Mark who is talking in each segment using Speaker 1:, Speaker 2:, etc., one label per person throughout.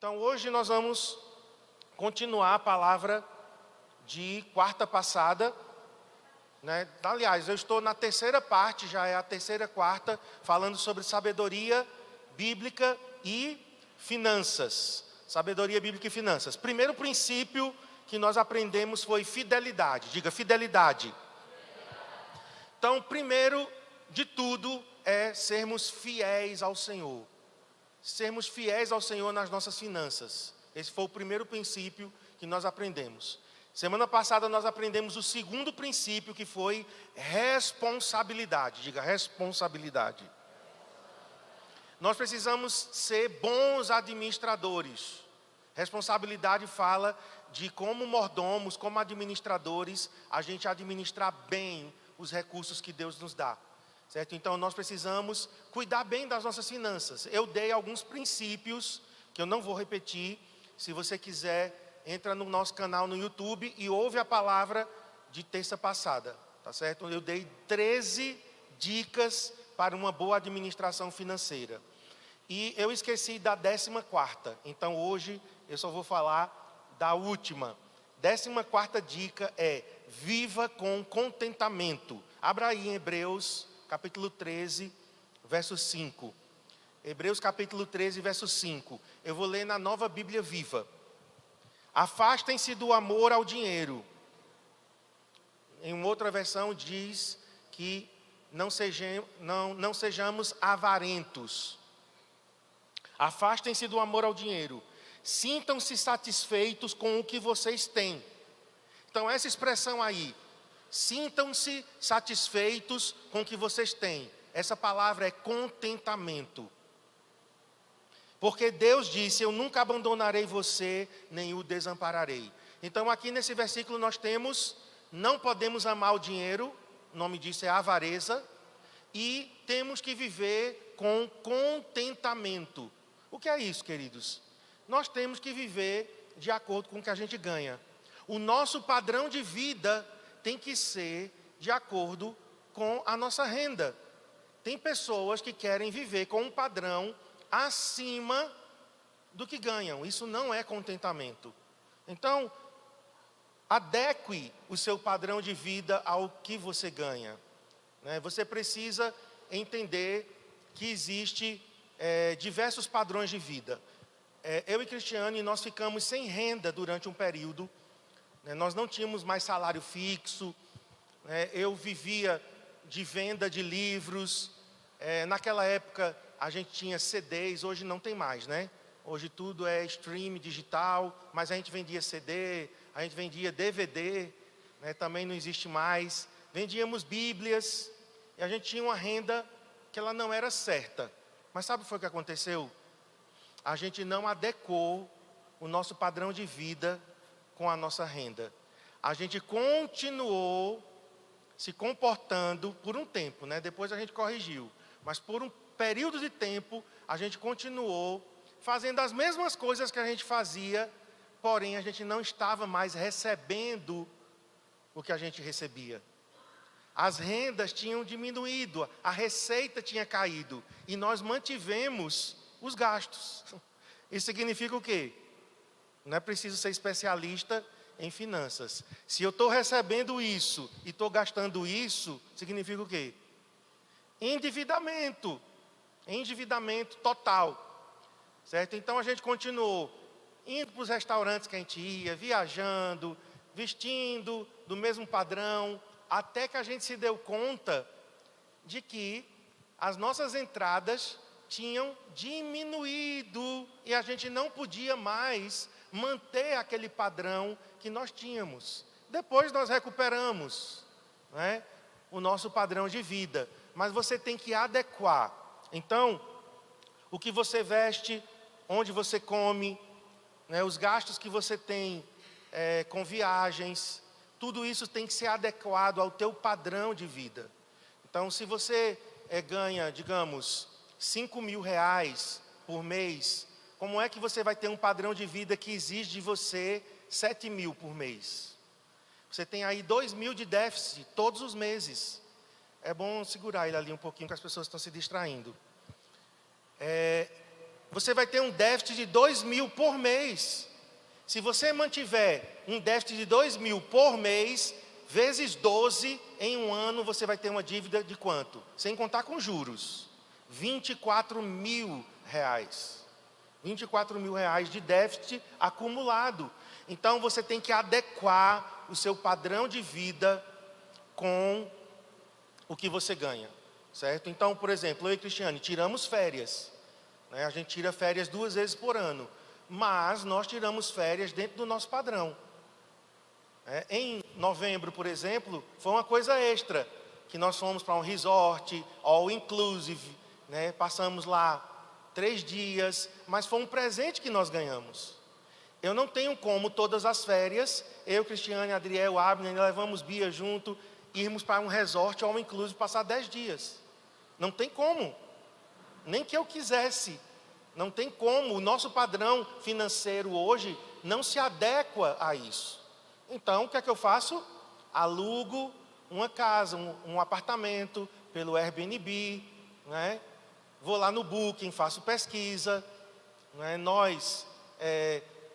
Speaker 1: Então hoje nós vamos continuar a palavra de quarta passada, né? Aliás, eu estou na terceira parte, já é a terceira quarta, falando sobre sabedoria bíblica e finanças. Sabedoria bíblica e finanças. Primeiro princípio que nós aprendemos foi fidelidade. Diga fidelidade. Então, primeiro de tudo é sermos fiéis ao Senhor. Sermos fiéis ao Senhor nas nossas finanças. Esse foi o primeiro princípio que nós aprendemos. Semana passada nós aprendemos o segundo princípio, que foi responsabilidade. Diga responsabilidade. Nós precisamos ser bons administradores. Responsabilidade fala de como mordomos, como administradores, a gente administrar bem os recursos que Deus nos dá. Certo? Então nós precisamos cuidar bem das nossas finanças. Eu dei alguns princípios que eu não vou repetir. Se você quiser, entra no nosso canal no YouTube e ouve a palavra de terça passada, tá certo? Eu dei 13 dicas para uma boa administração financeira. E eu esqueci da 14ª. Então hoje eu só vou falar da última. 14ª dica é: viva com contentamento. Abra aí em Hebreus capítulo 13, verso 5. Hebreus capítulo 13, verso 5. Eu vou ler na Nova Bíblia Viva. Afastem-se do amor ao dinheiro. Em uma outra versão diz que não sejamos avarentos. Afastem-se do amor ao dinheiro. Sintam-se satisfeitos com o que vocês têm. Então essa expressão aí, sintam-se satisfeitos com o que vocês têm. Essa palavra é contentamento. Porque Deus disse: eu nunca abandonarei você, nem o desampararei. Então aqui nesse versículo nós temos: não podemos amar o dinheiro, o nome disso é avareza, e temos que viver com contentamento. O que é isso, queridos? Nós temos que viver de acordo com o que a gente ganha. O nosso padrão de vida tem que ser de acordo com a nossa renda. Tem pessoas que querem viver com um padrão acima do que ganham. Isso não é contentamento. Então, adeque o seu padrão de vida ao que você ganha. Você precisa entender que existe diversos padrões de vida. Eu e Cristiane, nós ficamos sem renda durante um período. Nós não tínhamos mais salário fixo. Eu vivia de venda de livros. Naquela época a gente tinha CDs, hoje não tem mais, né? Hoje tudo é stream digital, mas a gente vendia CD, a gente vendia DVD, né? Também não existe mais. Vendíamos bíblias e a gente tinha uma renda que ela não era certa. Mas sabe o que foi que aconteceu? A gente não adequou o nosso padrão de vida com a nossa renda. A gente continuou se comportando por um tempo, né? Depois a gente corrigiu. Mas por um período de tempo, a gente continuou fazendo as mesmas coisas que a gente fazia, porém a gente não estava mais recebendo o que a gente recebia. As rendas tinham diminuído, a receita tinha caído e nós mantivemos os gastos. Isso significa o quê? Não é preciso ser especialista em finanças. Se eu estou recebendo isso e estou gastando isso, significa o quê? Endividamento. Endividamento total. Certo? Então a gente continuou indo para os restaurantes que a gente ia, viajando, vestindo do mesmo padrão, até que a gente se deu conta de que as nossas entradas tinham diminuído e a gente não podia mais manter aquele padrão que nós tínhamos. Depois nós recuperamos, né, o nosso padrão de vida, mas você tem que adequar. Então, o que você veste, onde você come, né, os gastos que você tem com viagens, tudo isso tem que ser adequado ao teu padrão de vida. Então, se você ganha, digamos, 5 mil reais por mês, como é que você vai ter um padrão de vida que exige de você 7 mil por mês? Você tem aí 2 mil de déficit todos os meses. É bom segurar ele ali um pouquinho, que as pessoas estão se distraindo. você vai ter um déficit de 2.000 por mês. Se você mantiver um déficit de 2.000 por mês, vezes 12, em um ano você vai ter uma dívida de quanto? Sem contar com juros. R$ 24.000. R$ 24.000 de déficit acumulado. Então você tem que adequar o seu padrão de vida com o que você ganha, certo? Então, por exemplo, eu e Cristiane tiramos férias, né? A gente tira férias 2 vezes por ano, mas nós tiramos férias dentro do nosso padrão. Em novembro, por exemplo, foi uma coisa extra, que nós fomos para um resort, all inclusive, né? Passamos lá 3 dias, mas foi um presente que nós ganhamos. Eu não tenho como todas as férias, eu, Cristiane, Adriel, Abner, levamos Bia junto, irmos para um resort all inclusive passar 10 dias. Não tem como, nem que eu quisesse. Não tem como, o nosso padrão financeiro hoje não se adequa a isso. Então, o que é que eu faço? Alugo uma casa, um apartamento pelo Airbnb, né? Vou lá no Booking, faço pesquisa, né? Nós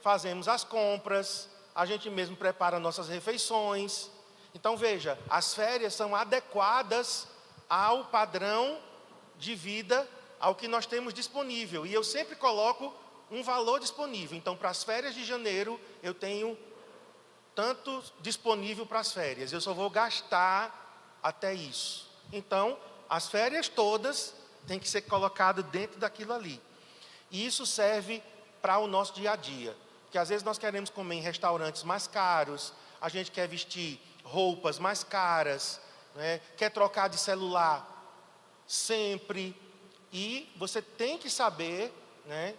Speaker 1: fazemos as compras, a gente mesmo prepara nossas refeições. Então veja, as férias são adequadas ao padrão de vida, ao que nós temos disponível. E eu sempre coloco um valor disponível. Então, para as férias de janeiro, eu tenho tanto disponível para as férias. Eu só vou gastar até isso. Então, as férias todas têm que ser colocadas dentro daquilo ali. E isso serve para o nosso dia a dia. Porque às vezes nós queremos comer em restaurantes mais caros, a gente quer vestir roupas mais caras, né? Quer trocar de celular sempre. E você tem que saber, né,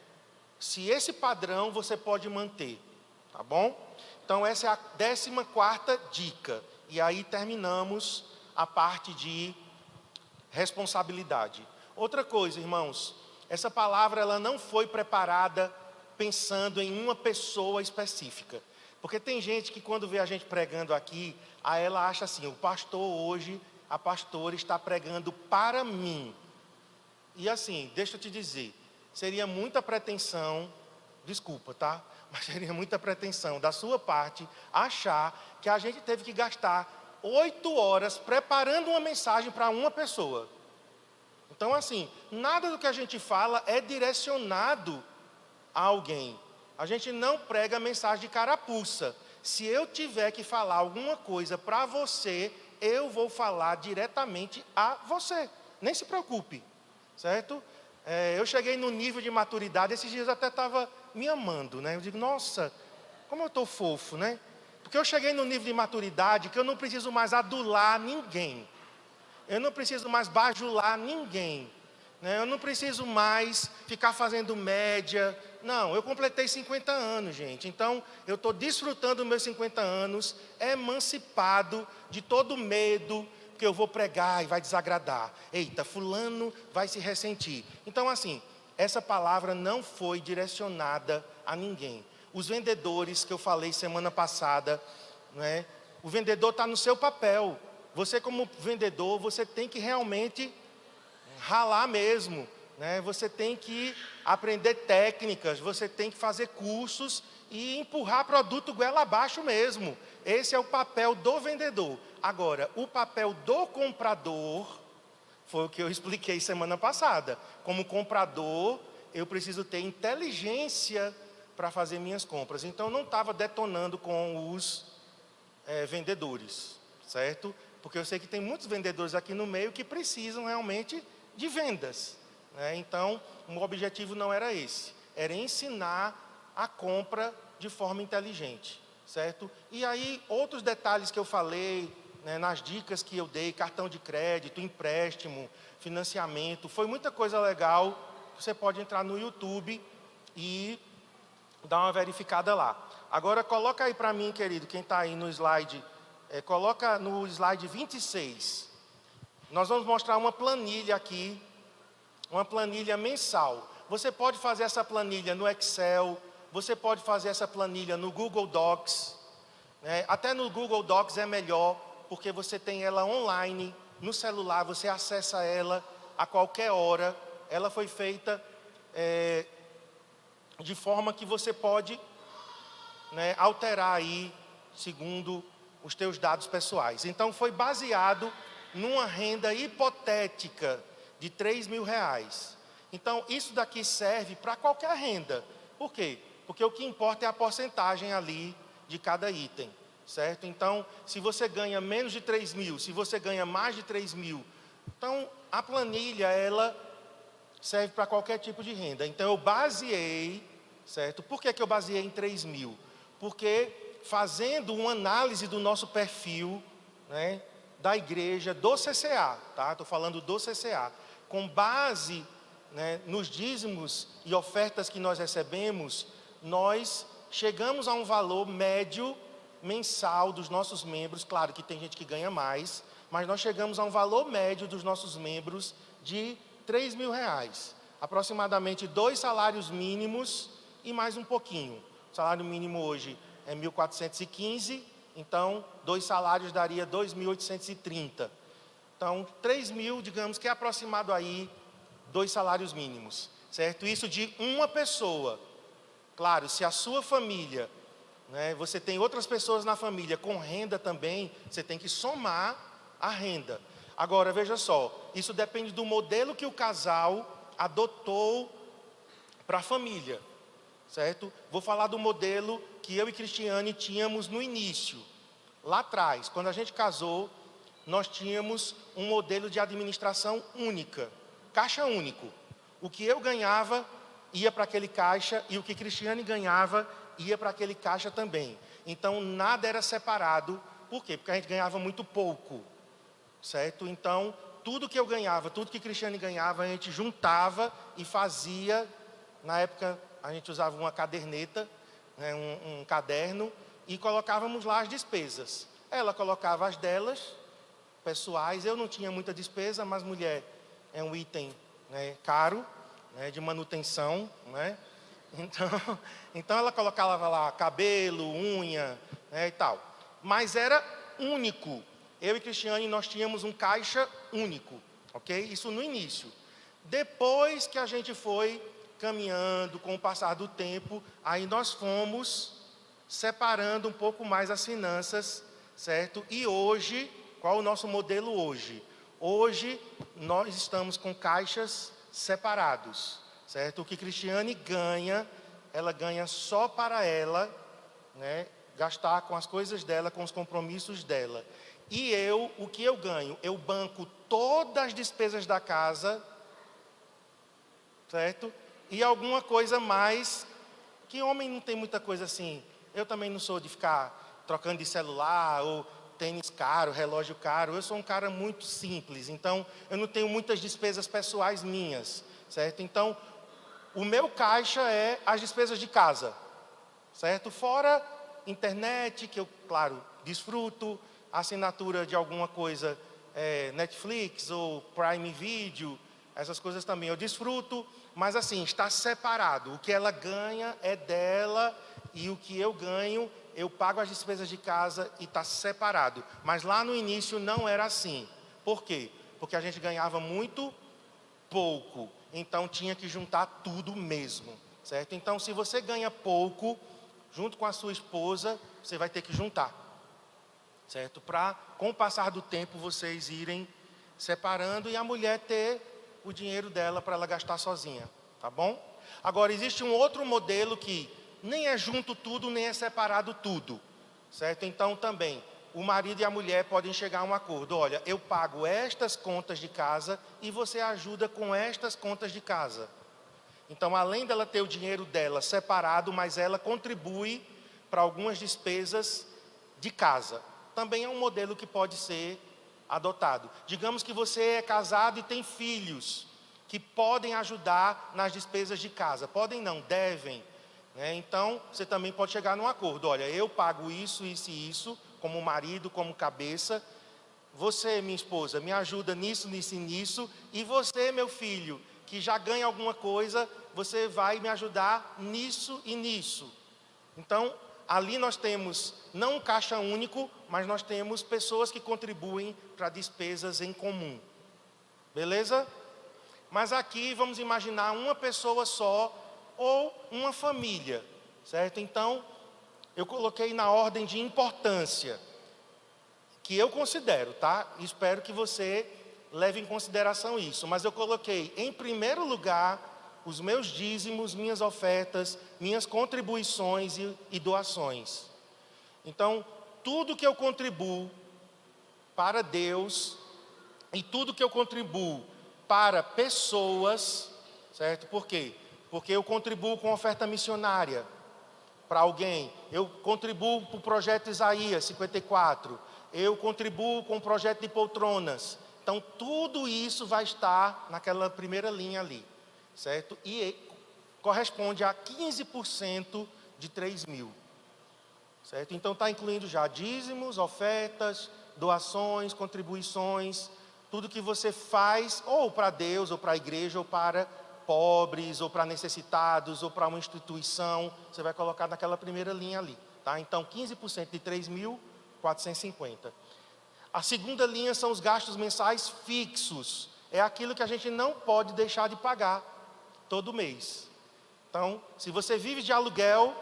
Speaker 1: se esse padrão você pode manter, tá bom? Então essa é a 14ª dica. E aí terminamos a parte de responsabilidade. Outra coisa, irmãos, essa palavra ela não foi preparada pensando em uma pessoa específica. Porque tem gente que quando vê a gente pregando aqui, aí ela acha assim, o pastor hoje, a pastora está pregando para mim. E assim, deixa eu te dizer, seria muita pretensão, desculpa, tá? Mas seria muita pretensão da sua parte achar que a gente teve que gastar 8 horas preparando uma mensagem para uma pessoa. Então assim, nada do que a gente fala é direcionado a alguém. A gente não prega mensagem de carapuça. Se eu tiver que falar alguma coisa para você, eu vou falar diretamente a você. Nem se preocupe. Certo? Eu cheguei no nível de maturidade, esses dias eu até estava me amando, né? Eu digo, nossa, como eu estou fofo, né? Porque eu cheguei no nível de maturidade que eu não preciso mais adular ninguém. Eu não preciso mais bajular ninguém. Né? Eu não preciso mais ficar fazendo média. Não, eu completei 50 anos, gente. Então, eu estou desfrutando dos meus 50 anos, emancipado de todo medo, que eu vou pregar e vai desagradar. Eita, fulano vai se ressentir. Então assim, essa palavra não foi direcionada a ninguém. Os vendedores que eu falei semana passada, né, o vendedor está no seu papel. Você como vendedor, você tem que realmente ralar mesmo. Né? Você tem que aprender técnicas, você tem que fazer cursos e empurrar produto goela abaixo mesmo. Esse é o papel do vendedor. Agora, o papel do comprador, foi o que eu expliquei semana passada. Como comprador, eu preciso ter inteligência para fazer minhas compras. Então, eu não estava detonando com os vendedores, certo? Porque eu sei que tem muitos vendedores aqui no meio que precisam realmente de vendas. Né? Então, o objetivo não era esse. Era ensinar a compra de forma inteligente, certo? E aí, outros detalhes que eu falei, né, nas dicas que eu dei, cartão de crédito, empréstimo, financiamento, foi muita coisa legal. Você pode entrar no YouTube e dar uma verificada lá. Agora coloca aí para mim, querido, quem está aí no slide, coloca no slide 26. Nós vamos mostrar uma planilha aqui, uma planilha mensal. Você pode fazer essa planilha no Excel, você pode fazer essa planilha no Google Docs. Né? Até no Google Docs é melhor, porque você tem ela online, no celular, você acessa ela a qualquer hora. Ela foi feita de forma que você pode, né, alterar aí, segundo os teus dados pessoais. Então, foi baseado numa renda hipotética de R$ 3.000. Então, isso daqui serve para qualquer renda. Por quê? Porque o que importa é a porcentagem ali de cada item, certo? Então, se você ganha menos de 3.000, se você ganha mais de 3.000, então a planilha, ela serve para qualquer tipo de renda. Então, eu baseei, certo? Por que eu baseei em 3.000? Porque fazendo uma análise do nosso perfil, né, da igreja, do CCA, tá? Estou falando do CCA. Com base, né, nos dízimos e ofertas que nós recebemos, nós chegamos a um valor médio mensal dos nossos membros. Claro que tem gente que ganha mais, mas nós chegamos a um valor médio dos nossos membros de R$ 3.000. Aproximadamente 2 salários mínimos e mais um pouquinho. O salário mínimo hoje é 1.415, então 2 salários daria 2.830. Então, 3.000, digamos que é aproximado aí 2 salários mínimos, certo? Isso de uma pessoa. Claro, se a sua família, né, você tem outras pessoas na família com renda também, você tem que somar a renda. Agora, veja só, isso depende do modelo que o casal adotou para a família, certo? Vou falar do modelo que eu e Cristiane tínhamos no início. Lá atrás, quando a gente casou, nós tínhamos um modelo de administração única, caixa único. O que eu ganhava ia para aquele caixa e o que Cristiane ganhava ia para aquele caixa também. Então, nada era separado. Por quê? Porque a gente ganhava muito pouco, certo? Então, tudo que eu ganhava, tudo que Cristiane ganhava, a gente juntava e fazia. Na época, a gente usava uma caderneta, né, um caderno, e colocávamos lá as despesas. Ela colocava as delas, pessoais. Eu não tinha muita despesa, mas mulher é um item, né, caro, né, de manutenção, né? Então ela colocava lá cabelo, unha, né, e tal. Mas era único. Eu e Cristiane, nós tínhamos um caixa único, ok? Isso no início. Depois que a gente foi caminhando, com o passar do tempo, aí nós fomos separando um pouco mais as finanças, certo? E hoje, qual é o nosso modelo hoje? Hoje, nós estamos com caixas separados, certo? O que Cristiane ganha, ela ganha só para ela, né, gastar com as coisas dela, com os compromissos dela. E eu, o que eu ganho? Eu banco todas as despesas da casa, certo? E alguma coisa mais, que homem não tem muita coisa assim. Eu também não sou de ficar trocando de celular, ou tênis caro, relógio caro. Eu sou um cara muito simples, então eu não tenho muitas despesas pessoais minhas, certo? Então, o meu caixa é as despesas de casa, certo? Fora internet, que eu, claro, desfruto, assinatura de alguma coisa, Netflix ou Prime Video, essas coisas também eu desfruto, mas assim, está separado. O que ela ganha é dela e o que eu ganho, eu pago as despesas de casa e está separado. Mas lá no início não era assim. Por quê? Porque a gente ganhava muito pouco, então tinha que juntar tudo mesmo, certo? Então, se você ganha pouco, junto com a sua esposa, você vai ter que juntar, certo? Para, com o passar do tempo, vocês irem separando e a mulher ter o dinheiro dela para ela gastar sozinha, tá bom? Agora, existe um outro modelo que nem é junto tudo, nem é separado tudo, certo? Então, também, o marido e a mulher podem chegar a um acordo. Olha, eu pago estas contas de casa e você ajuda com estas contas de casa. Então, além dela ter o dinheiro dela separado, mas ela contribui para algumas despesas de casa. Também é um modelo que pode ser adotado. Digamos que você é casado e tem filhos que podem ajudar nas despesas de casa. Podem não, devem, né? Então, você também pode chegar num acordo. Olha, eu pago isso, isso e isso, como marido, como cabeça. Você, minha esposa, me ajuda nisso, nisso e nisso. E você, meu filho, que já ganha alguma coisa, você vai me ajudar nisso e nisso. Então, ali nós temos não um caixa único, mas nós temos pessoas que contribuem para despesas em comum. Beleza? Mas aqui vamos imaginar uma pessoa só, ou uma família, certo? Então, eu coloquei na ordem de importância, que eu considero, tá? Espero que você leve em consideração isso. Mas eu coloquei, em primeiro lugar, os meus dízimos, minhas ofertas, minhas contribuições e doações. Então, tudo que eu contribuo para Deus e tudo que eu contribuo para pessoas, certo? Por quê? Porque eu contribuo com oferta missionária para alguém, eu contribuo para o projeto Isaías 54, eu contribuo com o projeto de poltronas. Então, tudo isso vai estar naquela primeira linha ali, certo? E corresponde a 15% de 3 mil, certo? Então, está incluindo já dízimos, ofertas, doações, contribuições, tudo que você faz, ou para Deus, ou para a igreja, ou para pobres, ou para necessitados, ou para uma instituição, você vai colocar naquela primeira linha ali, tá? Então, 15% de 3.450. A segunda linha são os gastos mensais fixos. É aquilo que a gente não pode deixar de pagar todo mês. Então, se você vive de aluguel,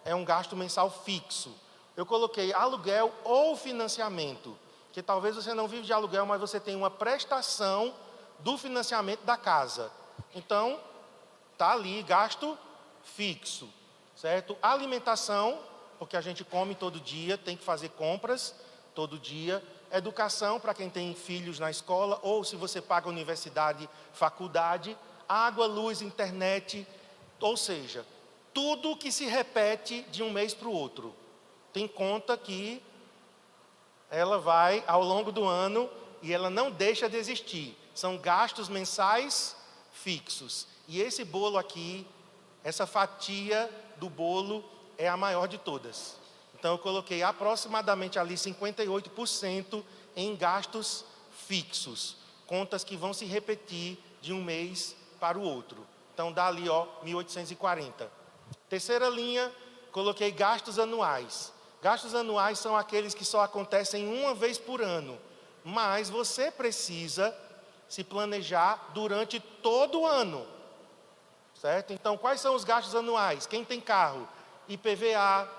Speaker 1: é um gasto mensal fixo. Eu coloquei aluguel ou financiamento, que talvez você não vive de aluguel, mas você tem uma prestação do financiamento da casa. Então, está ali, gasto fixo, certo? Alimentação, porque a gente come todo dia, tem que fazer compras todo dia. Educação, para quem tem filhos na escola, ou se você paga universidade, faculdade. Água, luz, internet, ou seja, tudo que se repete de um mês para o outro. Tem conta que ela vai ao longo do ano e ela não deixa de existir. São gastos mensais fixos. E esse bolo aqui, essa fatia do bolo é a maior de todas. Então eu coloquei aproximadamente ali 58% em gastos fixos. Contas que vão se repetir de um mês para o outro. Então dá ali, 1.840. Terceira linha, coloquei gastos anuais. Gastos anuais são aqueles que só acontecem uma vez por ano. Mas você precisa se planejar durante todo o ano, certo? Então, quais são os gastos anuais? Quem tem carro? IPVA.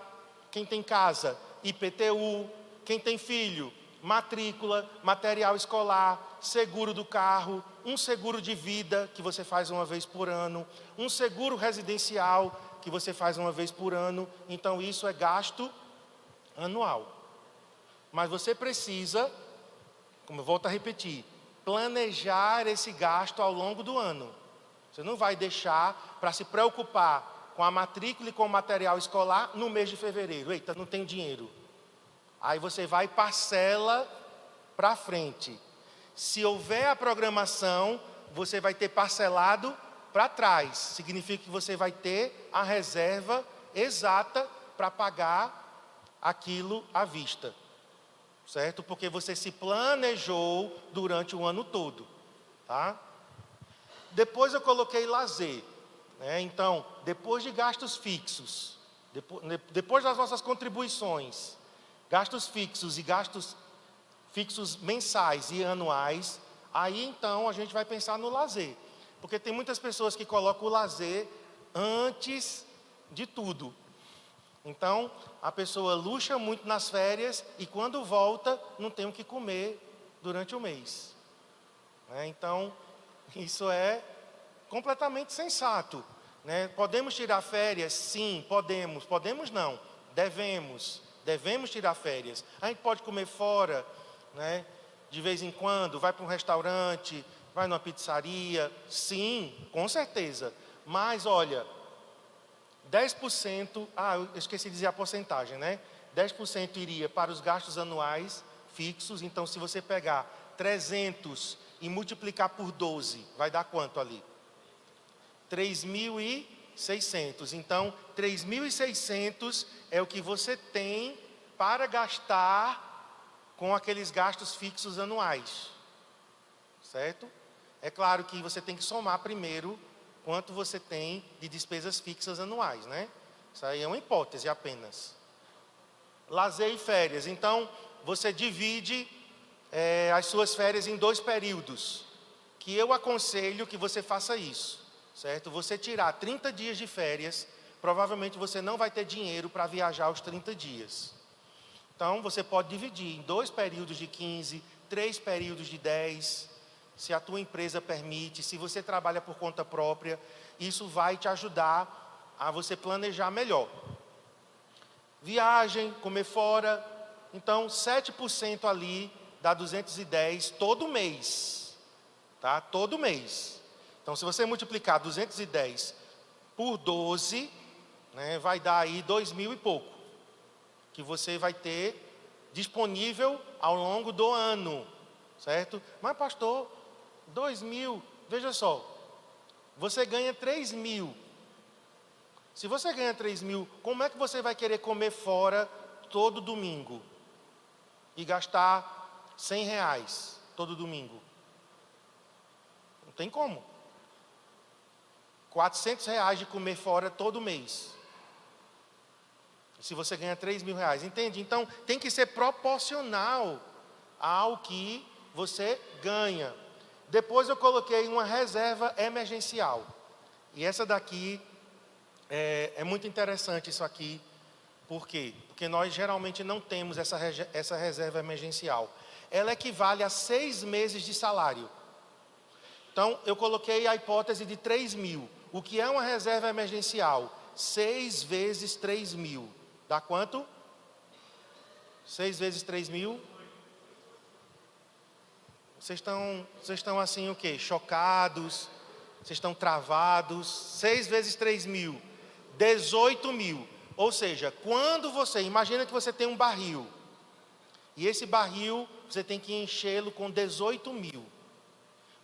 Speaker 1: Quem tem casa? IPTU. Quem tem filho? Matrícula, material escolar, seguro do carro, um seguro de vida, que você faz uma vez por ano, um seguro residencial, que você faz uma vez por ano. Então, isso é gasto anual. Mas você precisa, como eu volto a repetir, planejar esse gasto ao longo do ano. Você não vai deixar para se preocupar com a matrícula e com o material escolar no mês de fevereiro. Eita, não tenho dinheiro. Aí você vai e parcela para frente. Se houver a programação, você vai ter parcelado para trás. Significa que você vai ter a reserva exata para pagar aquilo à vista. Certo? Porque você se planejou durante o ano todo, tá? Depois eu coloquei lazer, né? Então, depois de gastos fixos, depois das nossas contribuições, gastos fixos e gastos fixos mensais e anuais, aí então a gente vai pensar no lazer. Porque tem muitas pessoas que colocam o lazer antes de tudo. Então, a pessoa luxa muito nas férias e quando volta, não tem o que comer durante o mês. Então, isso é completamente sensato. Podemos tirar férias? Sim, podemos. Podemos não, devemos tirar férias. A gente pode comer fora, de vez em quando, vai para um restaurante, vai numa pizzaria. Sim, com certeza. Mas, olha, 10%, eu esqueci de dizer a porcentagem, 10% iria para os gastos anuais fixos. Então, se você pegar 300 e multiplicar por 12, vai dar quanto ali? 3.600. Então, 3.600 é o que você tem para gastar com aqueles gastos fixos anuais, certo? É claro que você tem que somar primeiro quanto você tem de despesas fixas anuais, Isso aí é uma hipótese apenas. Lazer e férias. Então, você divide as suas férias em 2 períodos, que eu aconselho que você faça isso, certo? Você tirar 30 dias de férias, provavelmente você não vai ter dinheiro para viajar os 30 dias. Então, você pode dividir em 2 períodos de 15, 3 períodos de 10, se a tua empresa permite, se você trabalha por conta própria, isso vai te ajudar a você planejar melhor. Viagem, comer fora, então 7% ali dá 210 todo mês, tá? Todo mês. Então, se você multiplicar 210 por 12, né, vai dar aí 2.000 e pouco, que você vai ter disponível ao longo do ano, certo? Mas pastor, 2.000, veja só, você ganha 3.000. Se você ganha 3.000, como é que você vai querer comer fora todo domingo? E gastar R$100 todo domingo? Não tem como. R$400 de comer fora todo mês. Se você ganha R$3.000, entende? Então, tem que ser proporcional ao que você ganha. Depois eu coloquei uma reserva emergencial. E essa daqui, é muito interessante isso aqui. Por quê? Porque nós geralmente não temos essa reserva emergencial. Ela equivale a 6 meses de salário. Então, eu coloquei a hipótese de 3.000. O que é uma reserva emergencial? 6 vezes 3.000. Dá quanto? 6 vezes 3.000? Vocês estão assim o quê? Chocados? Vocês estão travados? 6 vezes 3.000? 18.000. Ou seja, quando você... Imagina que você tem um barril. E esse barril, você tem que enchê-lo com 18.000.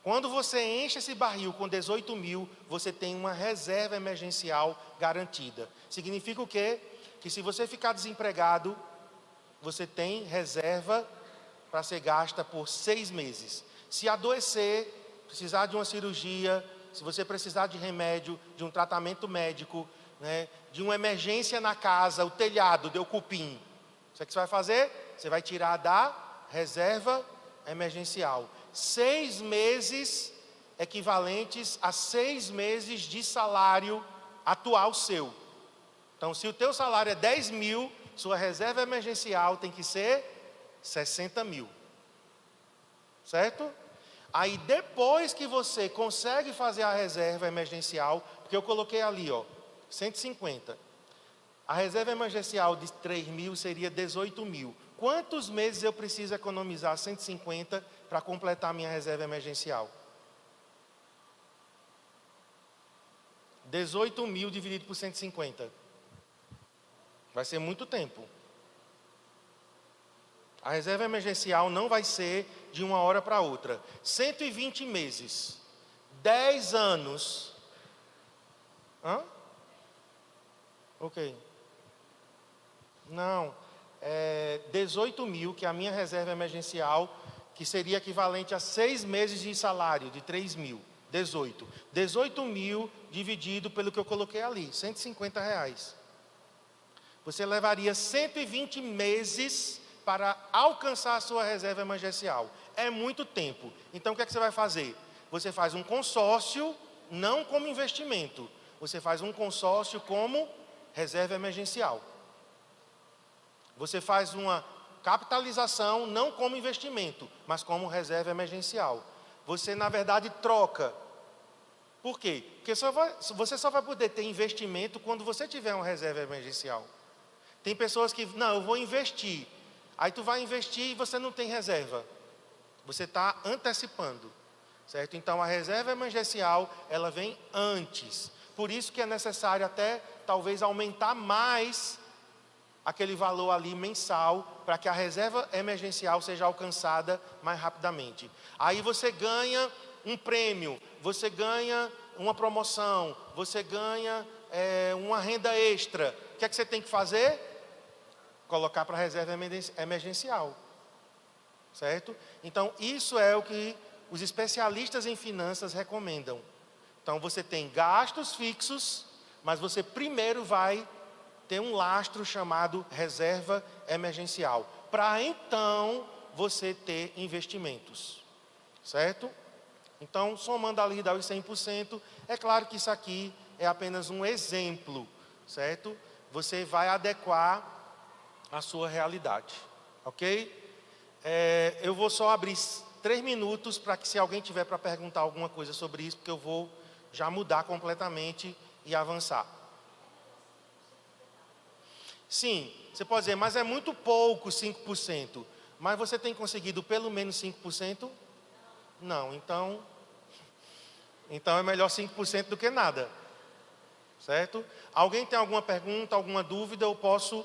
Speaker 1: Quando você enche esse barril com 18.000, você tem uma reserva emergencial garantida. Significa o quê? Que se você ficar desempregado, você tem reserva para ser gasta por 6 meses. Se adoecer, precisar de uma cirurgia, se você precisar de remédio, de um tratamento médico, né, de uma emergência na casa, o telhado deu cupim, o que você vai fazer? Você vai tirar da reserva emergencial. 6 meses equivalentes a 6 meses de salário atual seu. Então, se o teu salário é 10.000, sua reserva emergencial tem que ser 60.000. Certo? Aí, depois que você consegue fazer a reserva emergencial, porque eu coloquei ali, 150. A reserva emergencial de 3.000 seria 18.000. Quantos meses eu preciso economizar 150 para completar a minha reserva emergencial? 18.000 dividido por 150. Vai ser muito tempo. A reserva emergencial não vai ser de uma hora para outra. 120 meses. 10 anos. Hã? Ok. Não. 18.000, que é a minha reserva emergencial, que seria equivalente a 6 meses de salário, de 3.000. 18. 18.000 dividido pelo que eu coloquei ali, R$150. Você levaria 120 meses para alcançar a sua reserva emergencial. É muito tempo. Então, o que é que você vai fazer? Você faz um consórcio, não como investimento. Você faz um consórcio como reserva emergencial. Você faz uma capitalização, não como investimento, mas como reserva emergencial. Você, na verdade, troca. Por quê? Porque você só vai poder ter investimento quando você tiver uma reserva emergencial. Tem pessoas que, não, eu vou investir. Aí tu vai investir e você não tem reserva. Você está antecipando. Certo? Então, a reserva emergencial, ela vem antes. Por isso que é necessário até, talvez, aumentar mais aquele valor ali mensal, para que a reserva emergencial seja alcançada mais rapidamente. Aí você ganha um prêmio, você ganha uma promoção, você ganha uma renda extra. O que é que você tem que fazer? Colocar para a reserva emergencial. Certo? Então, isso é o que os especialistas em finanças recomendam. Então, você tem gastos fixos, mas você primeiro vai ter um lastro chamado reserva emergencial, para então você ter investimentos. Certo? Então, somando ali dá os 100%, é claro que isso aqui é apenas um exemplo, certo? Você vai adequar a sua realidade, ok? Eu vou só abrir 3 minutos para que, se alguém tiver para perguntar alguma coisa sobre isso, porque eu vou já mudar completamente e avançar. Sim, você pode dizer, mas é muito pouco 5%. Mas você tem conseguido pelo menos 5%? Não, então é melhor 5% do que nada. Certo? Alguém tem alguma pergunta, alguma dúvida? Eu posso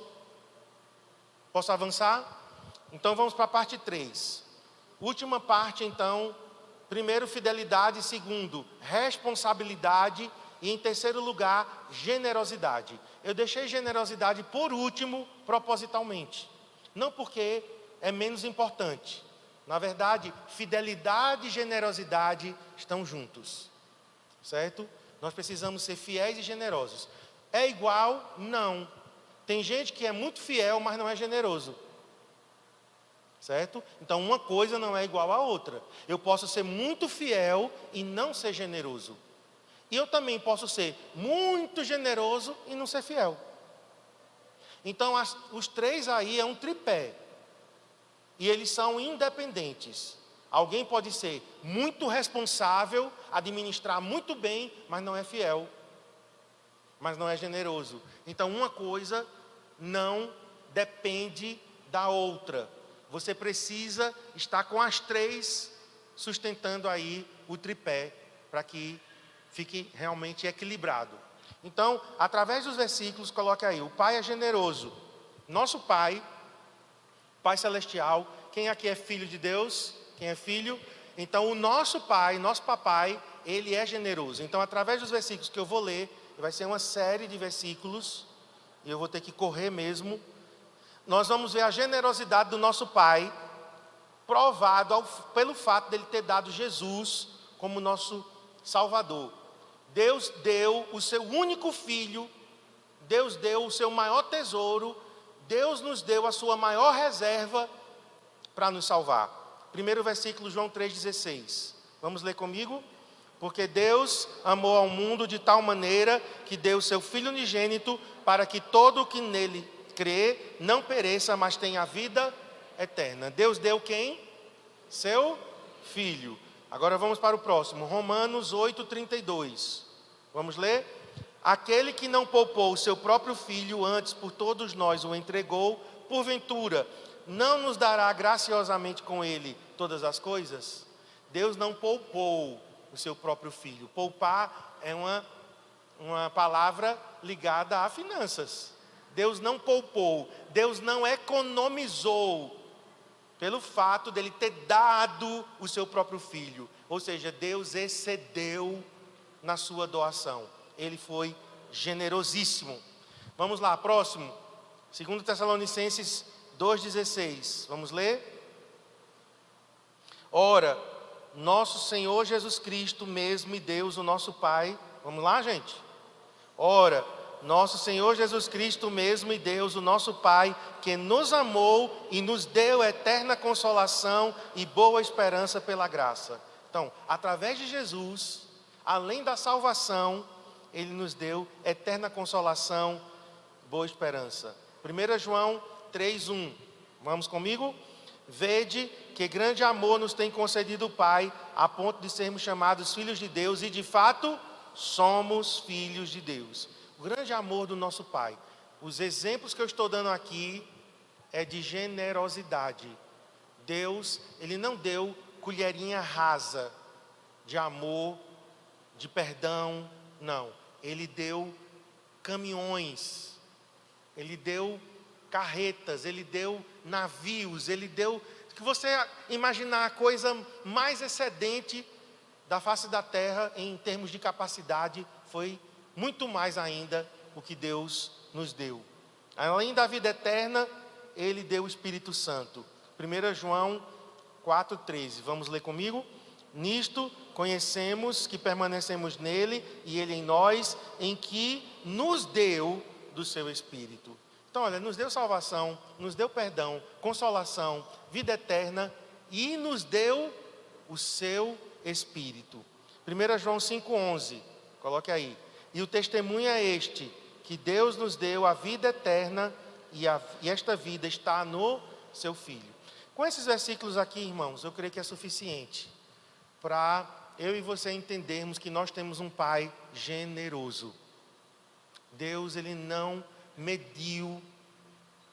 Speaker 1: avançar? Então vamos para a parte 3. Última parte, então. Primeiro, fidelidade. Segundo, responsabilidade. E em terceiro lugar, generosidade. Eu deixei generosidade por último, propositalmente. Não porque é menos importante. Na verdade, fidelidade e generosidade estão juntos. Certo? Nós precisamos ser fiéis e generosos. É igual? Não. Tem gente que é muito fiel, mas não é generoso. Certo? Então, uma coisa não é igual à outra. Eu posso ser muito fiel e não ser generoso. E eu também posso ser muito generoso e não ser fiel. Então, os 3 aí é um tripé. E eles são independentes. Alguém pode ser muito responsável, administrar muito bem, mas não é fiel, mas não é generoso. Então, uma coisa não depende da outra. Você precisa estar com as 3 sustentando aí o tripé, para que fique realmente equilibrado. Então, através dos versículos, coloque aí, o Pai é generoso. Nosso Pai, Pai Celestial, quem aqui é filho de Deus? Quem é filho? Então, o nosso Pai, nosso papai, ele é generoso. Então, através dos versículos que eu vou ler, vai ser uma série de versículos, e eu vou ter que correr mesmo. Nós vamos ver a generosidade do nosso Pai, provado pelo fato dele ter dado Jesus como nosso Salvador. Deus deu o seu único filho, Deus deu o seu maior tesouro, Deus nos deu a sua maior reserva para nos salvar. Primeiro versículo, João 3,16. Vamos ler comigo? Porque Deus amou ao mundo de tal maneira que deu o seu Filho unigênito para que todo o que nele crê não pereça, mas tenha a vida eterna. Deus deu quem? Seu Filho. Agora vamos para o próximo, Romanos 8,32. Vamos ler? Aquele que não poupou o seu próprio Filho, antes por todos nós o entregou, porventura não nos dará graciosamente com ele todas as coisas? Deus não poupou o seu próprio Filho. Poupar é uma palavra ligada a finanças. Deus não poupou, Deus não economizou pelo fato dele ter dado o seu próprio Filho. Ou seja, Deus excedeu na sua doação. Ele foi generosíssimo. Vamos lá, próximo. 2 Tessalonicenses 2,16. Vamos ler? Ora, nosso Senhor Jesus Cristo mesmo e Deus, o nosso Pai. Vamos lá, gente? Ora, nosso Senhor Jesus Cristo mesmo e Deus, o nosso Pai, que nos amou e nos deu eterna consolação e boa esperança pela graça. Então, através de Jesus, além da salvação, Ele nos deu eterna consolação, boa esperança. 1 João 3,1. Vamos comigo? Vede que grande amor nos tem concedido o Pai, a ponto de sermos chamados filhos de Deus, e de fato somos filhos de Deus. O grande amor do nosso Pai. Os exemplos que eu estou dando aqui é de generosidade. Deus, Ele não deu colherinha rasa de amor, de perdão, não. Ele deu caminhões, Ele deu carretas, Ele deu navios, Ele deu... que você imaginar a coisa mais excedente da face da terra em termos de capacidade, foi muito mais ainda o que Deus nos deu. Além da vida eterna, Ele deu o Espírito Santo. 1 João 4,13. Vamos ler comigo? Nisto conhecemos que permanecemos nele e ele em nós, em que nos deu do seu Espírito. Então, olha, nos deu salvação, nos deu perdão, consolação, vida eterna e nos deu o seu Espírito. 1 João 5,11, coloque aí. E o testemunho é este, que Deus nos deu a vida eterna e esta vida está no seu Filho. Com esses versículos aqui, irmãos, eu creio que é suficiente para eu e você entendermos que nós temos um Pai generoso. Deus, Ele não mediu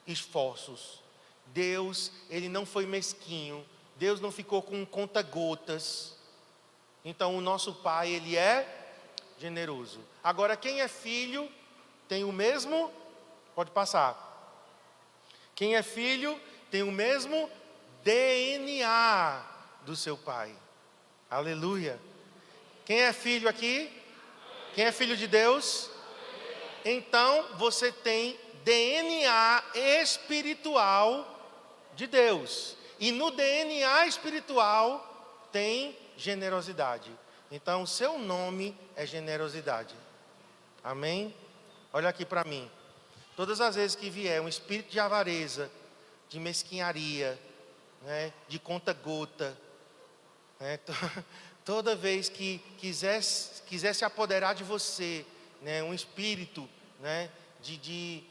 Speaker 1: esforços. Deus, Ele não foi mesquinho. Deus não ficou com conta-gotas. Então, o nosso Pai, Ele é generoso. Agora, quem é filho tem o mesmo... Pode passar. Quem é filho tem o mesmo DNA do seu pai. Aleluia. Quem é filho aqui? Quem é filho de Deus? Então você tem DNA espiritual de Deus. E no DNA espiritual tem generosidade. Então seu nome é generosidade. Amém? Olha aqui para mim. Todas as vezes que vier um espírito de avareza, de mesquinharia, né, de conta-gota, né, toda vez que quiser se apoderar de você, né, um espírito, né, de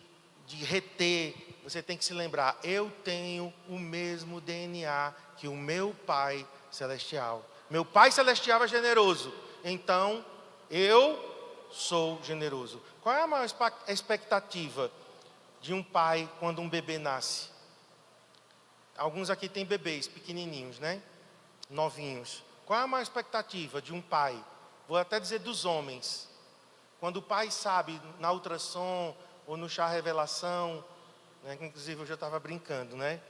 Speaker 1: reter, você tem que se lembrar, eu tenho o mesmo DNA que o meu Pai Celestial. Meu Pai Celestial é generoso, então eu sou generoso. Qual é a maior expectativa de um pai quando um bebê nasce? Alguns aqui têm bebês pequenininhos, né? Novinhos. Qual é a maior expectativa de um pai? Vou até dizer dos homens. Quando o pai sabe, na ultrassom ou no chá revelação, né? Inclusive eu já estava brincando, né?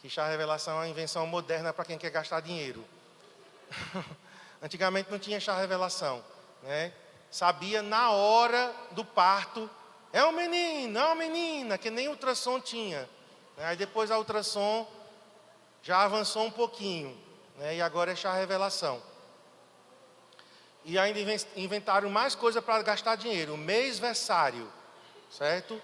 Speaker 1: Que chá revelação é uma invenção moderna para quem quer gastar dinheiro. Antigamente não tinha chá revelação, né? Sabia na hora do parto, é um menino, é uma menina, que nem ultrassom tinha. Aí depois a ultrassom já avançou um pouquinho, né? E agora é chá revelação. E ainda inventaram mais coisa para gastar dinheiro, mêsversário, certo?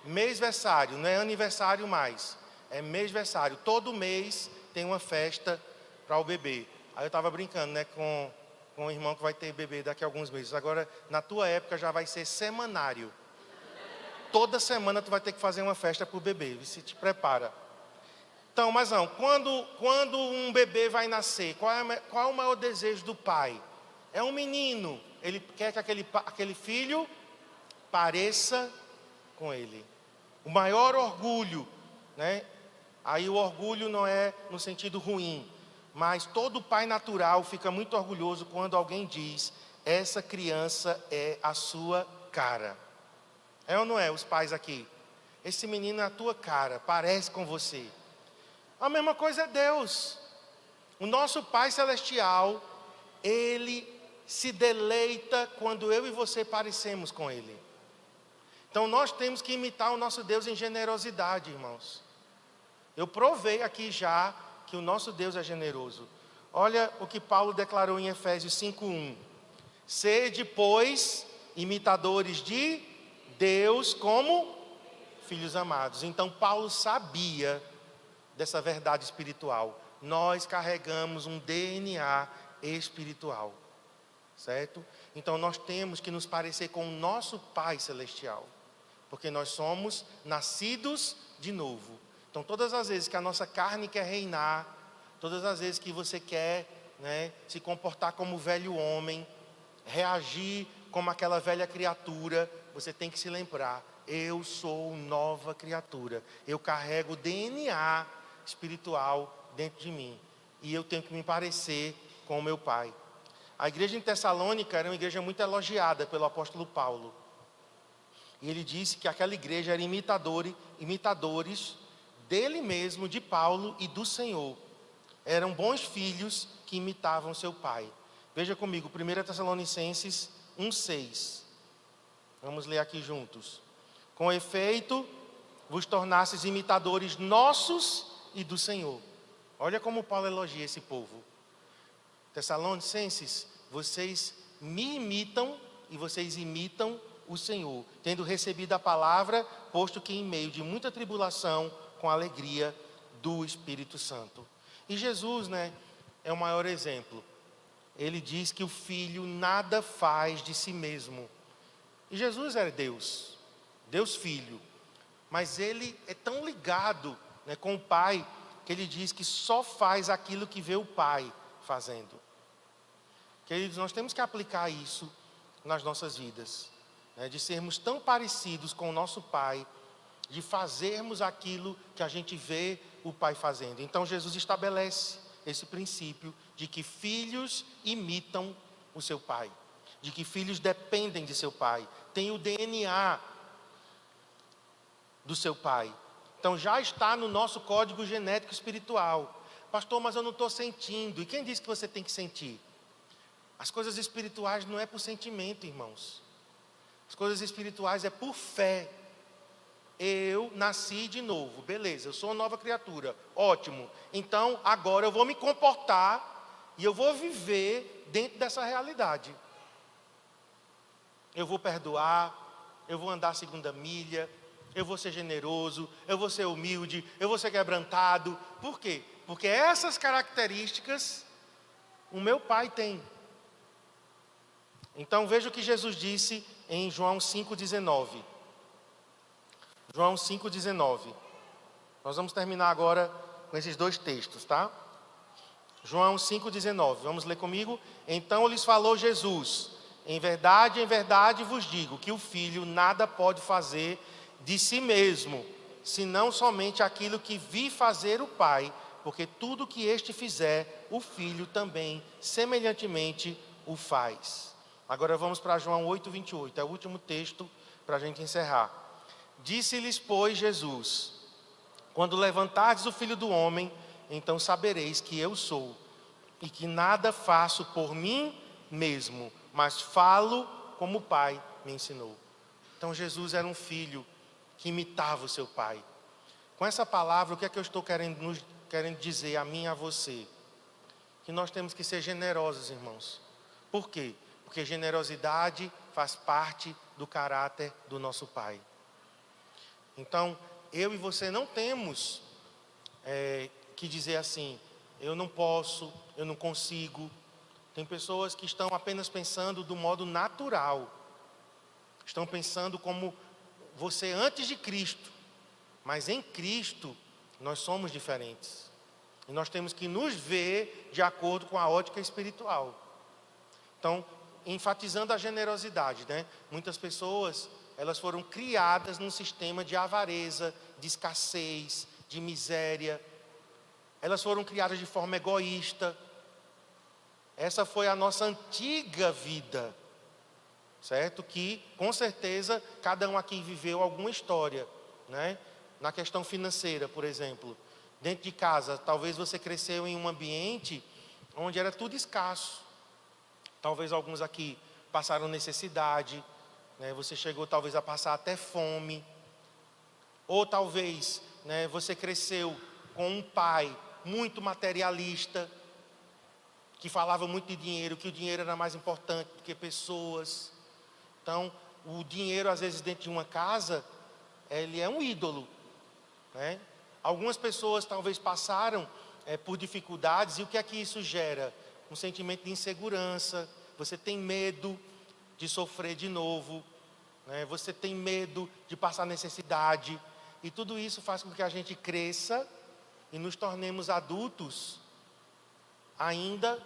Speaker 1: Mêsversário, não é aniversário mais, é mêsversário. Todo mês tem uma festa para o bebê. Aí eu estava brincando, né, com um irmão que vai ter bebê daqui a alguns meses. Agora, na tua época já vai ser semanário. Toda semana tu vai ter que fazer uma festa para o bebê, se te prepara. Então, mas não, quando um bebê vai nascer, qual é o maior desejo do pai? É um menino, ele quer que aquele filho pareça com ele. O maior orgulho, né? Aí o orgulho não é no sentido ruim, mas todo pai natural fica muito orgulhoso quando alguém diz, essa criança é a sua cara. É ou não é, os pais aqui? Esse menino é a tua cara, parece com você. A mesma coisa é Deus. O nosso Pai Celestial, Ele se deleita quando eu e você parecemos com Ele. Então nós temos que imitar o nosso Deus em generosidade, irmãos. Eu provei aqui já que o nosso Deus é generoso. Olha o que Paulo declarou em Efésios 5:1. Sede, pois, imitadores de Deus como filhos amados. Então Paulo sabia dessa verdade espiritual. Nós carregamos um DNA espiritual, certo? Então nós temos que nos parecer com o nosso Pai Celestial, porque nós somos nascidos de novo. Então todas as vezes que a nossa carne quer reinar, todas as vezes que você quer, né, se comportar como velho homem, reagir como aquela velha criatura, você tem que se lembrar, eu sou nova criatura, eu carrego o DNA espiritual dentro de mim, e eu tenho que me parecer com o meu Pai. A igreja em Tessalônica era uma igreja muito elogiada pelo apóstolo Paulo, e ele disse que aquela igreja era imitadores dele mesmo, de Paulo e do Senhor. Eram bons filhos que imitavam seu pai. Veja comigo, 1 Tessalonicenses 1:6. Vamos ler aqui juntos. Com efeito, vos tornastes imitadores nossos e do Senhor. Olha como Paulo elogia esse povo. Tessalonicenses, vocês me imitam e vocês imitam o Senhor, tendo recebido a palavra, posto que em meio de muita tribulação, com a alegria do Espírito Santo. E Jesus, né, é o maior exemplo. ele diz que o filho nada faz de si mesmo. E Jesus era Deus, Deus Filho. Mas ele é tão ligado, né, com o Pai, que ele diz que só faz aquilo que vê o Pai fazendo. Queridos, nós temos que aplicar isso nas nossas vidas, né, de sermos tão parecidos com o nosso Pai, de fazermos aquilo que a gente vê o Pai fazendo. Então Jesus estabelece esse princípio de que filhos imitam o seu pai, de que filhos dependem de seu pai, têm o DNA do seu pai. Então já está no nosso código genético espiritual. Pastor, mas eu não estou sentindo. E quem disse que você tem que sentir? As coisas espirituais não é por sentimento, irmãos. As coisas espirituais é por fé. Eu nasci de novo, beleza, eu sou uma nova criatura, ótimo. Então agora eu vou me comportar e eu vou viver dentro dessa realidade. Eu vou perdoar, eu vou andar a segunda milha, eu vou ser generoso, eu vou ser humilde, eu vou ser quebrantado. Por quê? Porque essas características o meu pai tem. Então veja o que Jesus disse em João 5,19. João 5,19. Nós vamos terminar agora com esses dois textos, tá? João 5,19. Vamos ler comigo? Então lhes falou Jesus: em verdade vos digo que o Filho nada pode fazer de si mesmo, senão somente aquilo que vi fazer o Pai, porque tudo que este fizer, o Filho também semelhantemente o faz. Agora vamos para João 8,28. É o último texto para a gente encerrar. Disse-lhes, pois, Jesus: quando levantardes o Filho do Homem, então sabereis que eu sou, e que nada faço por mim mesmo, mas falo como o Pai me ensinou. Então Jesus era um filho que imitava o seu pai. Com essa palavra, o que é que eu estou querendo dizer a mim e a você? Que nós temos que ser generosos, irmãos. Por quê? Porque generosidade faz parte do caráter do nosso Pai. Então, eu e você não temos que dizer assim: eu não posso, eu não consigo. Tem pessoas que estão apenas pensando do modo natural. Estão pensando como você antes de Cristo. Mas em Cristo, nós somos diferentes. E nós temos que nos ver de acordo com a ótica espiritual. Então, enfatizando a generosidade, né? Muitas pessoas, elas foram criadas num sistema de avareza, de escassez, de miséria. Elas foram criadas de forma egoísta. Essa foi a nossa antiga vida, certo? Que, com certeza, cada um aqui viveu alguma história, né? Na questão financeira, por exemplo. Dentro de casa, talvez você cresceu em um ambiente onde era tudo escasso. Talvez alguns aqui passaram necessidade, né? Você chegou talvez a passar até fome. Ou talvez, né, você cresceu com um pai muito materialista, que falava muito de dinheiro, que o dinheiro era mais importante do que pessoas. Então, o dinheiro, às vezes, dentro de uma casa, ele é um ídolo, né? Algumas pessoas talvez passaram por dificuldades, e o que é que isso gera? Um sentimento de insegurança. Você tem medo de sofrer de novo, né? Você tem medo de passar necessidade, e tudo isso faz com que a gente cresça e nos tornemos adultos ainda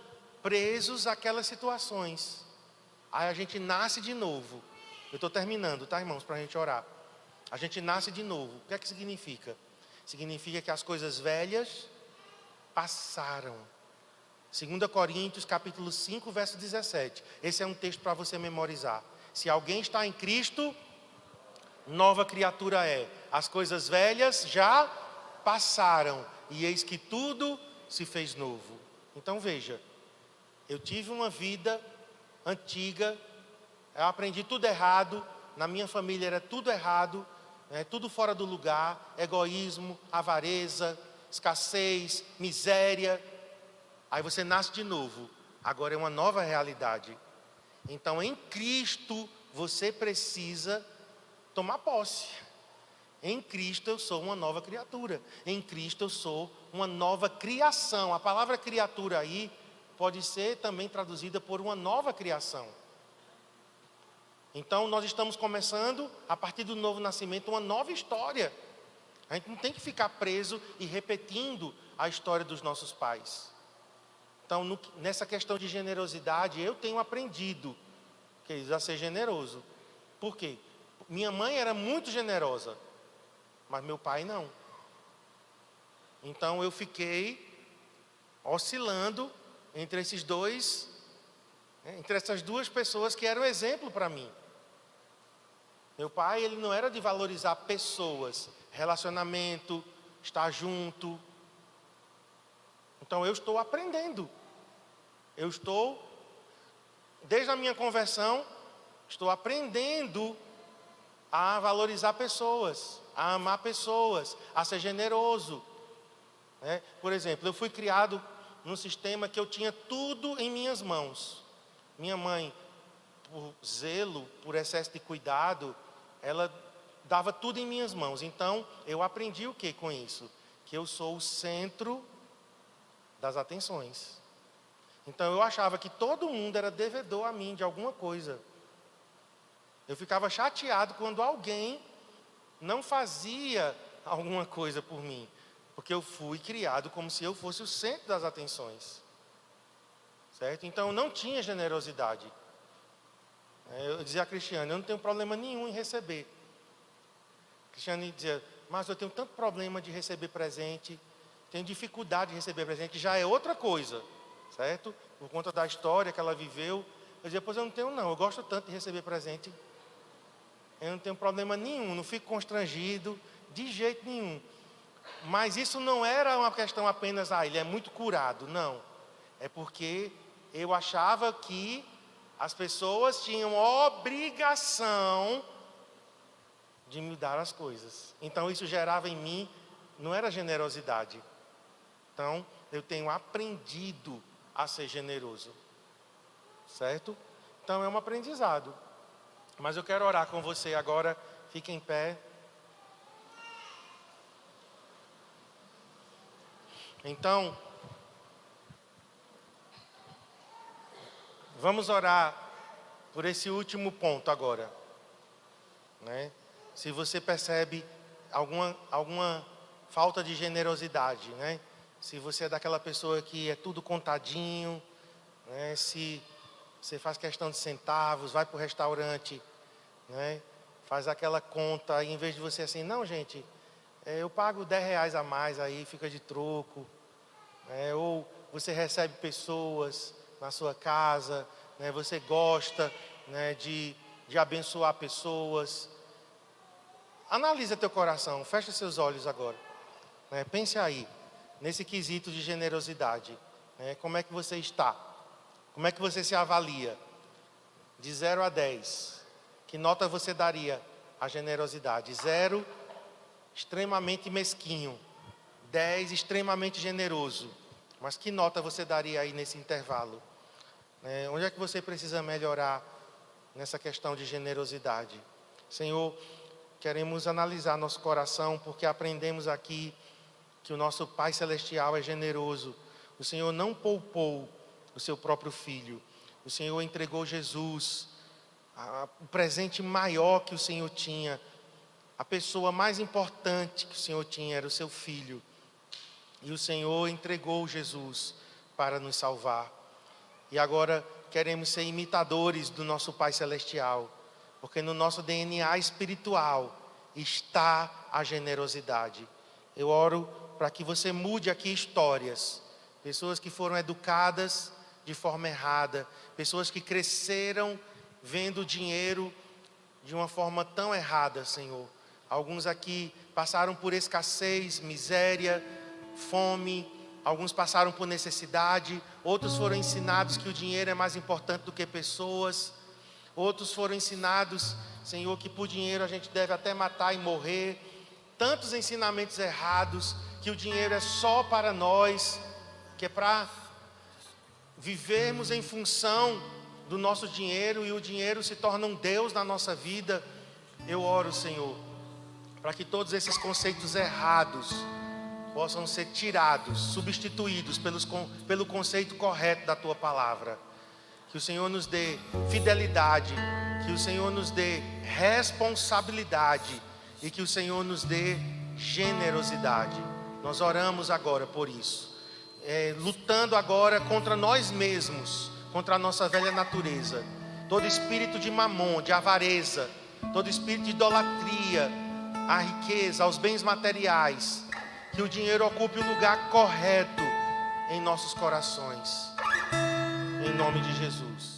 Speaker 1: presos àquelas situações. Aí a gente nasce de novo. Eu estou terminando, tá, irmãos, para a gente orar. A gente nasce de novo. O que é que significa? Significa que as coisas velhas passaram. 2 Coríntios capítulo 5, verso 17. Esse é um texto para você memorizar. Se alguém está em Cristo, nova criatura é. As coisas velhas já passaram, e eis que tudo se fez novo. Então veja, eu tive uma vida antiga, eu aprendi tudo errado, na minha família era tudo errado, né, tudo fora do lugar, egoísmo, avareza, escassez, miséria. Aí você nasce de novo, agora é uma nova realidade. Então em Cristo você precisa tomar posse. Em Cristo eu sou uma nova criatura. Em Cristo eu sou uma nova criação. A palavra criatura aí pode ser também traduzida por uma nova criação. Então, nós estamos começando, a partir do novo nascimento, uma nova história. A gente não tem que ficar preso e repetindo a história dos nossos pais. Então, nessa questão de generosidade, eu tenho aprendido, queridos, a ser generoso. Por quê? Minha mãe era muito generosa, mas meu pai não. Então, eu fiquei oscilando entre esses dois, entre essas duas pessoas que eram exemplo para mim. Meu pai, ele não era de valorizar pessoas, relacionamento, estar junto. Então eu estou aprendendo. Desde a minha conversão, estou aprendendo a valorizar pessoas, a amar pessoas, a ser generoso. Por exemplo, eu fui criado num sistema que eu tinha tudo em minhas mãos. Minha mãe, por zelo, por excesso de cuidado, ela dava tudo em minhas mãos. Então, eu aprendi o que com isso? Que eu sou o centro das atenções. Então, eu achava que todo mundo era devedor a mim de alguma coisa. Eu ficava chateado quando alguém não fazia alguma coisa por mim. Porque eu fui criado como se eu fosse o centro das atenções. Certo? Então, eu não tinha generosidade. Eu dizia a Cristiane, eu não tenho problema nenhum em receber. A Cristiane dizia, mas eu tenho tanto problema de receber presente, tenho dificuldade de receber presente, já é outra coisa, certo? Por conta da história que ela viveu. Eu dizia, pois eu não tenho não, eu gosto tanto de receber presente. Eu não tenho problema nenhum, não fico constrangido, de jeito nenhum. Mas isso não era uma questão apenas, ele é muito curado, não. É porque eu achava que as pessoas tinham obrigação de me dar as coisas. Então isso gerava em mim, não era generosidade. Então eu tenho aprendido a ser generoso. Certo? Então é um aprendizado. Mas eu quero orar com você agora. Fique em pé. Então, vamos orar por esse último ponto agora. Se você percebe alguma falta de generosidade, se você é daquela pessoa que é tudo contadinho, se você faz questão de centavos, vai para o restaurante, faz aquela conta, e em vez de você assim, não gente, eu pago R$10 a mais, aí fica de troco, ou você recebe pessoas na sua casa, você gosta de abençoar pessoas. Analisa teu coração, fecha seus olhos agora. Pense aí, nesse quesito de generosidade. Como é que você está? Como é que você se avalia? De 0 a 10. Que nota você daria à generosidade? 0, extremamente mesquinho. 10, extremamente generoso. Mas que nota você daria aí nesse intervalo? Onde é que você precisa melhorar nessa questão de generosidade? Senhor, queremos analisar nosso coração, porque aprendemos aqui que o nosso Pai Celestial é generoso. O Senhor não poupou o seu próprio Filho. O Senhor entregou Jesus, o presente maior que o Senhor tinha. A pessoa mais importante que o Senhor tinha era o seu Filho. E o Senhor entregou Jesus para nos salvar. E agora queremos ser imitadores do nosso Pai Celestial, porque no nosso DNA espiritual está a generosidade. Eu oro para que você mude aqui histórias. Pessoas que foram educadas de forma errada, pessoas que cresceram vendo o dinheiro de uma forma tão errada, Senhor. Alguns aqui passaram por escassez, miséria, fome, alguns passaram por necessidade, outros foram ensinados que o dinheiro é mais importante do que pessoas, outros foram ensinados, Senhor, que por dinheiro a gente deve até matar e morrer. Tantos ensinamentos errados, que o dinheiro é só para nós, que é para vivermos em função do nosso dinheiro, e o dinheiro se torna um Deus na nossa vida. Eu oro, Senhor, para que todos esses conceitos errados possam ser tirados, substituídos pelo conceito correto da tua palavra. Que o Senhor nos dê fidelidade, que o Senhor nos dê responsabilidade e que o Senhor nos dê generosidade. Nós oramos agora por isso, lutando agora contra nós mesmos, contra a nossa velha natureza. Todo espírito de mamon, de avareza, todo espírito de idolatria, à riqueza, aos bens materiais, que o dinheiro ocupe o lugar correto em nossos corações. Em nome de Jesus.